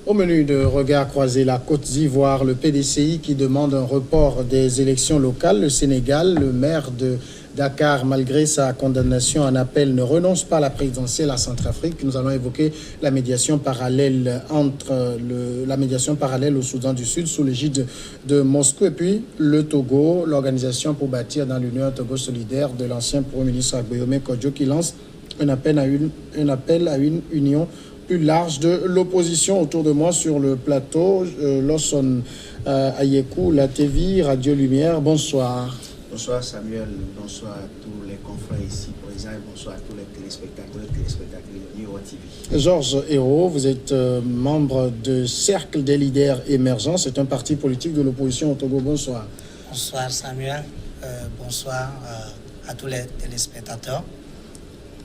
Au menu de Regard croisé, la Côte d'Ivoire, le PDCI qui demande un report des élections locales. Le Sénégal, le maire de Dakar, malgré sa condamnation en appel, ne renonce pas à la présidentielle à Centrafrique. Nous allons évoquer la médiation parallèle au Soudan du Sud sous l'égide de Moscou. Et puis le Togo, l'organisation pour bâtir dans l'Union Togo solidaire de l'ancien Premier ministre Agboyome Kodjo qui lance un appel à une union plus large de l'opposition. Autour de moi sur le plateau, Lawson Ayekou, La TV, Radio Lumière. Bonsoir. Bonsoir Samuel, bonsoir à tous les confrères ici présents et bonsoir à tous les téléspectateurs et téléspectatrices de Niro TV. Georges Hérault, vous êtes membre de Cercle des leaders émergents. C'est un parti politique de l'opposition au Togo. Bonsoir. Bonsoir Samuel, bonsoir à tous les téléspectateurs.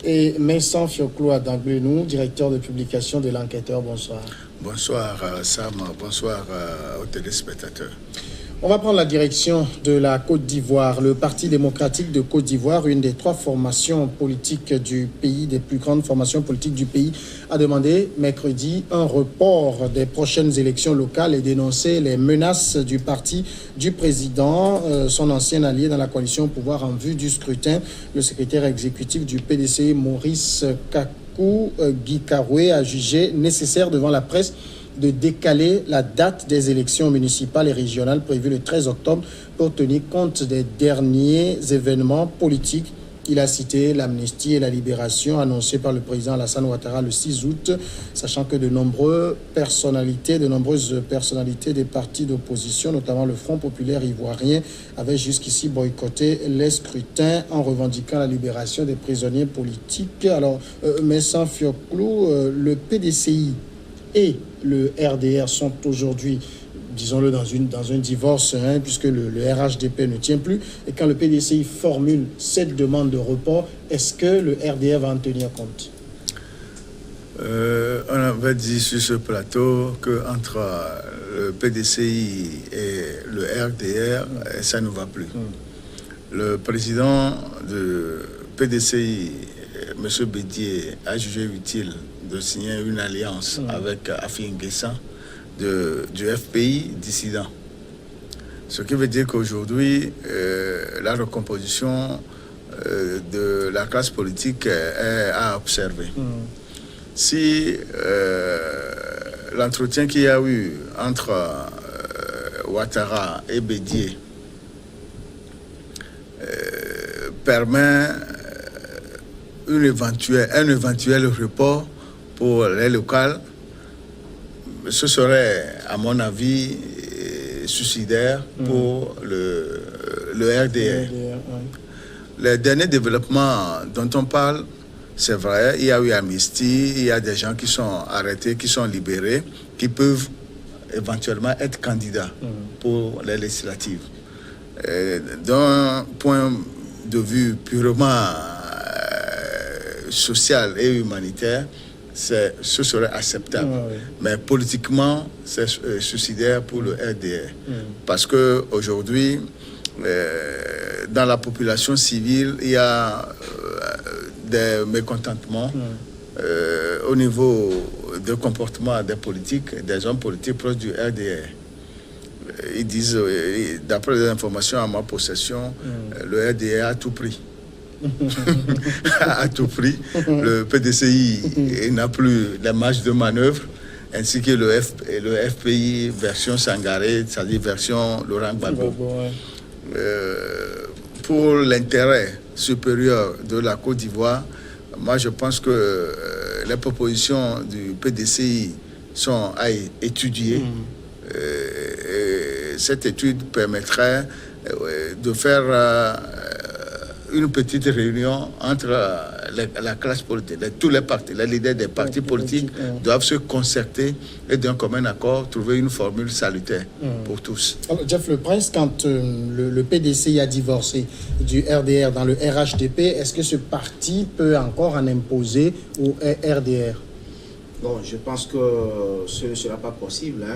Et Messan Fiokloa d'Anglenou, directeur de publication de l'Enquêteur. Bonsoir. Bonsoir Sam, bonsoir aux téléspectateurs. On va prendre la direction de la Côte d'Ivoire. Le Parti démocratique de Côte d'Ivoire, une des trois formations politiques du pays, des plus grandes formations politiques du pays, a demandé mercredi un report des prochaines élections locales et dénoncé les menaces du parti du président, son ancien allié dans la coalition au pouvoir en vue du scrutin. Le secrétaire exécutif du PDC, Maurice Kakou Gikaroué, a jugé nécessaire devant la presse de décaler la date des élections municipales et régionales prévues le 13 octobre pour tenir compte des derniers événements politiques. Il a cité l'amnistie et la libération annoncée par le président Alassane Ouattara le 6 août, sachant que de nombreuses personnalités des partis d'opposition, notamment le Front populaire ivoirien, avaient jusqu'ici boycotté les scrutins en revendiquant la libération des prisonniers politiques. Alors, Messan Fioclou, le PDCI et le RDR sont aujourd'hui, disons-le, dans un divorce, puisque le RHDP ne tient plus. Et quand le PDCI formule cette demande de report, est-ce que le RDR va en tenir compte? On avait dit sur ce plateau qu'entre le PDCI et le RDR, ça ne va plus. Le président de PDCI, M. Bédier, a jugé utile de signer une alliance avec Afi N'Guessan du FPI dissident. Ce qui veut dire qu'aujourd'hui, la recomposition de la classe politique est à observer. Si l'entretien qu'il y a eu entre Ouattara et Bédier permet un éventuel report pour les locales, ce serait, à mon avis, suicidaire pour le RDR. Les derniers développements dont on parle, c'est vrai, il y a eu amnistie, il y a des gens qui sont arrêtés, qui sont libérés, qui peuvent éventuellement être candidats pour les législatives. D'un point de vue purement social et humanitaire, ce serait acceptable. Mais politiquement, c'est suicidaire pour le RDR. Parce qu'aujourd'hui, dans la population civile, il y a des mécontentements au niveau du comportement des politiques, des hommes politiques proches du RDR. Ils disent, d'après les informations à ma possession, le RDR a tout pris. À tout prix. Le PDCI n'a plus la marge de manœuvre, ainsi que le FPI version Sangaré, c'est-à-dire version Laurent Gbagbo. Pour l'intérêt supérieur de la Côte d'Ivoire, moi je pense que les propositions du PDCI sont à étudier. Cette étude permettrait de faire une petite réunion entre la classe politique, tous les partis, les leaders des partis politiques doivent se concerter et d'un commun accord trouver une formule salutaire pour tous. Alors, Jeff Le Prince, quand le PDCI a divorcé du RDR dans le RHDP, est-ce que ce parti peut encore en imposer au RDR? Bon, je pense que ce ne sera pas possible.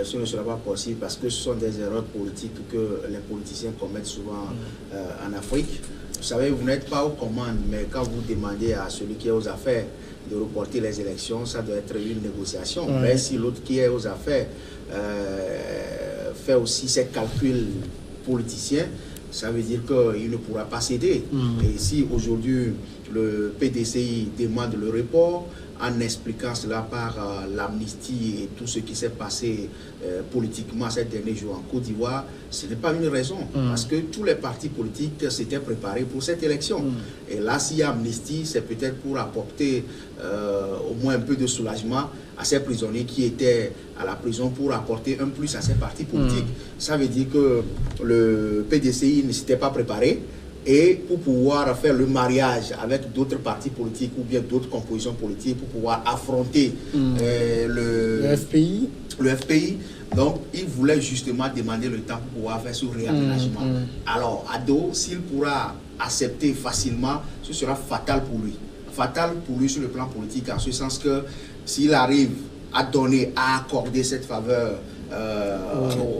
Ce ne sera pas possible parce que ce sont des erreurs politiques que les politiciens commettent souvent en Afrique. Vous savez, vous n'êtes pas aux commandes, mais quand vous demandez à celui qui est aux affaires de reporter les élections, ça doit être une négociation. Mais si l'autre qui est aux affaires fait aussi ses calculs politiciens, ça veut dire qu'il ne pourra pas céder. Et si aujourd'hui le PDCI demande le report, en expliquant cela par l'amnistie et tout ce qui s'est passé politiquement ces derniers jours en Côte d'Ivoire, ce n'est pas une raison. Parce que tous les partis politiques s'étaient préparés pour cette élection. Et là, s'il y a amnistie, c'est peut-être pour apporter au moins un peu de soulagement à ces prisonniers qui étaient à la prison, pour apporter un plus à ces partis politiques. Ça veut dire que le PDCI ne s'était pas préparé. Et pour pouvoir faire le mariage avec d'autres partis politiques ou bien d'autres compositions politiques, pour pouvoir affronter le FPI. Donc, il voulait justement demander le temps pour pouvoir faire ce réaménagement. Alors, Ado, s'il pourra accepter facilement, ce sera fatal pour lui. Fatal pour lui sur le plan politique, en ce sens que s'il arrive à donner, à accorder cette faveur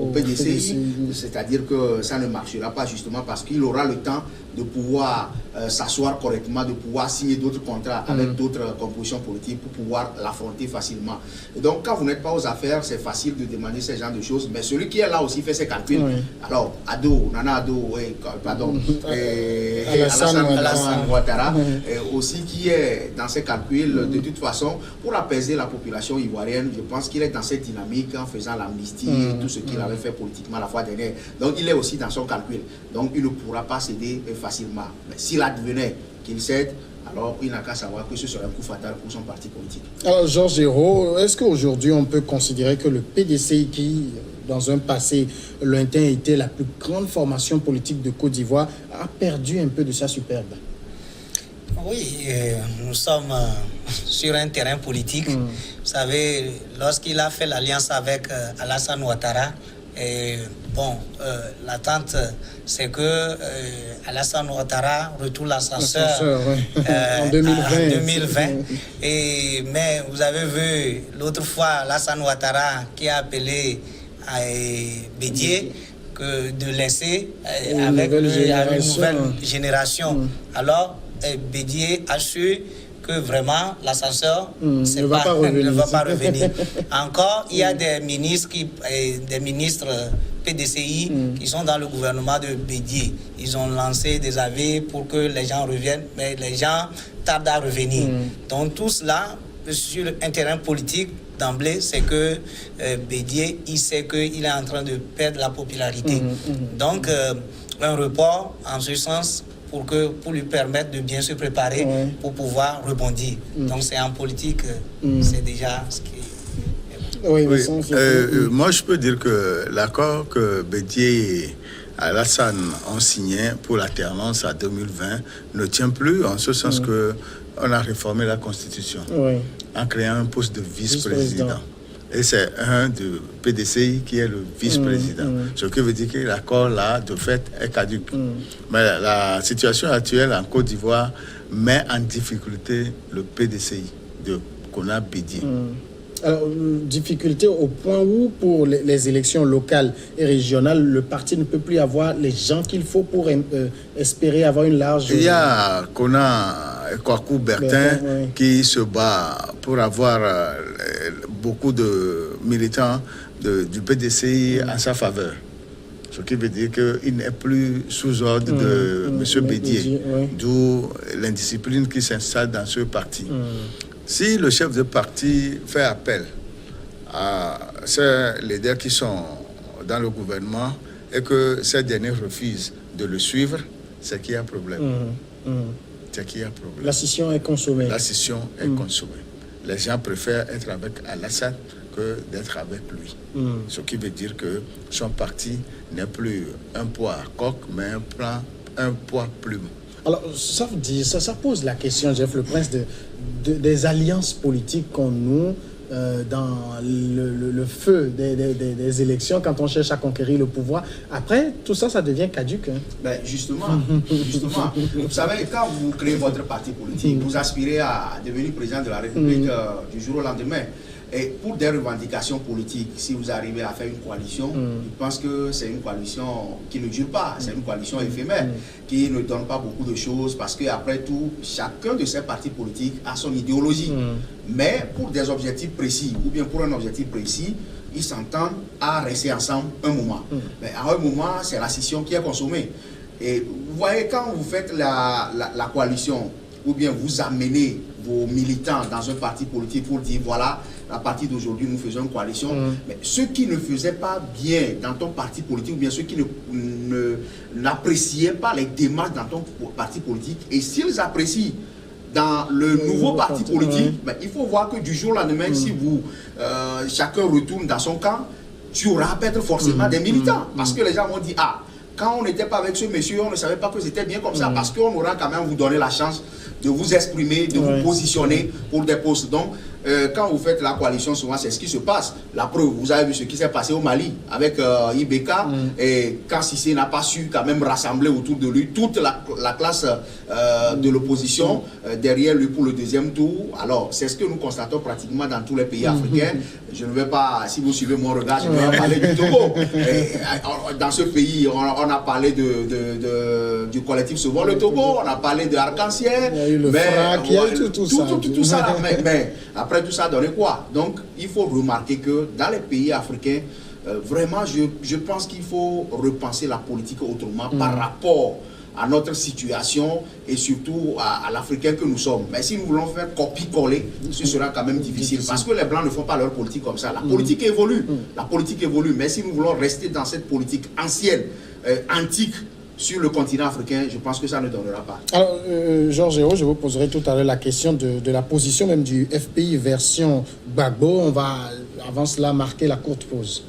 au PDCI, c'est-à-dire que ça ne marchera pas, justement parce qu'il aura le temps de pouvoir s'asseoir correctement, de pouvoir signer d'autres contrats avec d'autres compositions politiques pour pouvoir l'affronter facilement. Et donc, quand vous n'êtes pas aux affaires, c'est facile de demander ce genre de choses, mais celui qui est là aussi fait ses calculs. Alors, Nana Ado, Alassane Ouattara, aussi qui est dans ses calculs, de toute façon, pour apaiser la population ivoirienne, je pense qu'il est dans cette dynamique en faisant l'amnistie et tout ce qu'il avait fait politiquement la fois dernière. Donc, il est aussi dans son calcul. Donc, il ne pourra pas céder facilement. Mais s'il advenait qu'il cède, alors il n'a qu'à savoir que ce serait un coup fatal pour son parti politique. Alors, Georges Hérault, est-ce qu'aujourd'hui on peut considérer que le PDCI, qui dans un passé lointain était la plus grande formation politique de Côte d'Ivoire, a perdu un peu de sa superbe? Oui, nous sommes sur un terrain politique. Vous savez, lorsqu'il a fait l'alliance avec Alassane Ouattara, l'attente, c'est que Alassane Ouattara retourne l'ascenseur en 2020. Mais vous avez vu l'autre fois Alassane Ouattara qui a appelé à Bédié de laisser avec une nouvelle génération. Alors, Bédié a su que vraiment l'ascenseur ne va pas revenir. Encore, il y a des ministres PDCI qui sont dans le gouvernement de Bédié. Ils ont lancé des avis pour que les gens reviennent, mais les gens tardent à revenir. Donc tout cela, sur un terrain politique, d'emblée, c'est que Bédié, il sait qu'il est en train de perdre la popularité. Donc, un report, en ce sens, pour lui permettre de bien se préparer pour pouvoir rebondir. Donc c'est en politique, c'est déjà ce qui est... Moi je peux dire que l'accord que Bédié et Alassane ont signé pour l'alternance à 2020 ne tient plus, en ce sens que on a réformé la Constitution en créant un poste de vice-président. Et c'est un de PDCI qui est le vice-président. Ce qui veut dire que l'accord là, de fait, est caduc. Mais la situation actuelle en Côte d'Ivoire met en difficulté le PDCI de Kona Bédié. Alors, difficulté au point où, pour les élections locales et régionales, le parti ne peut plus avoir les gens qu'il faut pour espérer avoir une large... Il y a Kona Kwaku Bertin qui se bat pour avoir beaucoup de militants du PDCI en sa faveur. Ce qui veut dire qu'il n'est plus sous ordre de M. Bédié, d'où l'indiscipline qui s'installe dans ce parti. Si le chef de parti fait appel à ces leaders qui sont dans le gouvernement et que ces derniers refusent de le suivre, c'est qu'il y a problème. C'est qu'il y a problème. La scission est consommée. La scission est consommée. Les gens préfèrent être avec Alassane que d'être avec lui. Ce qui veut dire que son parti n'est plus un poids à coq, mais un poids plume. Alors, ça veut dire, ça pose la question, Jeff Le Prince, des alliances politiques qu'on noue dans le feu des élections, quand on cherche à conquérir le pouvoir. Après, tout ça, ça devient caduc. Ben justement. Vous savez, quand vous créez votre parti politique, vous aspirez à devenir président de la République du jour au lendemain. Et pour des revendications politiques, si vous arrivez à faire une coalition, je pense que c'est une coalition qui ne dure pas, c'est une coalition éphémère, qui ne donne pas beaucoup de choses, parce qu'après tout, chacun de ces partis politiques a son idéologie. Mais pour des objectifs précis, ou bien pour un objectif précis, ils s'entendent à rester ensemble un moment. Mais à un moment, c'est la scission qui est consommée. Et vous voyez, quand vous faites la coalition, ou bien vous amenez vos militants dans un parti politique pour dire, voilà, à partir d'aujourd'hui, nous faisons une coalition. Mais ceux qui ne faisaient pas bien dans ton parti politique, ou bien ceux qui n'appréciaient pas les démarches dans ton parti politique, et s'ils apprécient dans le nouveau parti politique, ben, il faut voir que du jour au lendemain, si vous, chacun retourne dans son camp, tu auras peut-être forcément des militants. Parce que les gens vont dire, ah, quand on n'était pas avec ce monsieur, on ne savait pas que c'était bien comme ça, parce qu'on aura quand même vous donné la chance de vous exprimer, de vous positionner pour des postes. Donc, quand vous faites la coalition, souvent c'est ce qui se passe. La preuve, vous avez vu ce qui s'est passé au Mali avec Ibeka, et quand Cissé n'a pas su quand même rassembler autour de lui toute la classe de l'opposition derrière lui pour le deuxième tour. Alors, c'est ce que nous constatons pratiquement dans tous les pays africains. Je ne vais pas, si vous suivez mon regard, je vais parler du Togo. Dans ce pays, on a parlé du collectif Sauvons le Togo, on a parlé de Arc-en-Ciel, tout ça. Mais après tout ça, donné quoi? Donc, il faut remarquer que dans les pays africains, vraiment, je pense qu'il faut repenser la politique autrement par rapport à notre situation et surtout à l'Africain que nous sommes. Mais si nous voulons faire copie-coller, ce sera quand même difficile parce que les Blancs ne font pas leur politique comme ça. La politique évolue, mais si nous voulons rester dans cette politique ancienne, antique, sur le continent africain, je pense que ça ne donnera pas. Alors, Georges Hérault, je vous poserai tout à l'heure la question de la position même du FPI version Gbagbo. On va, avant cela, marquer la courte pause.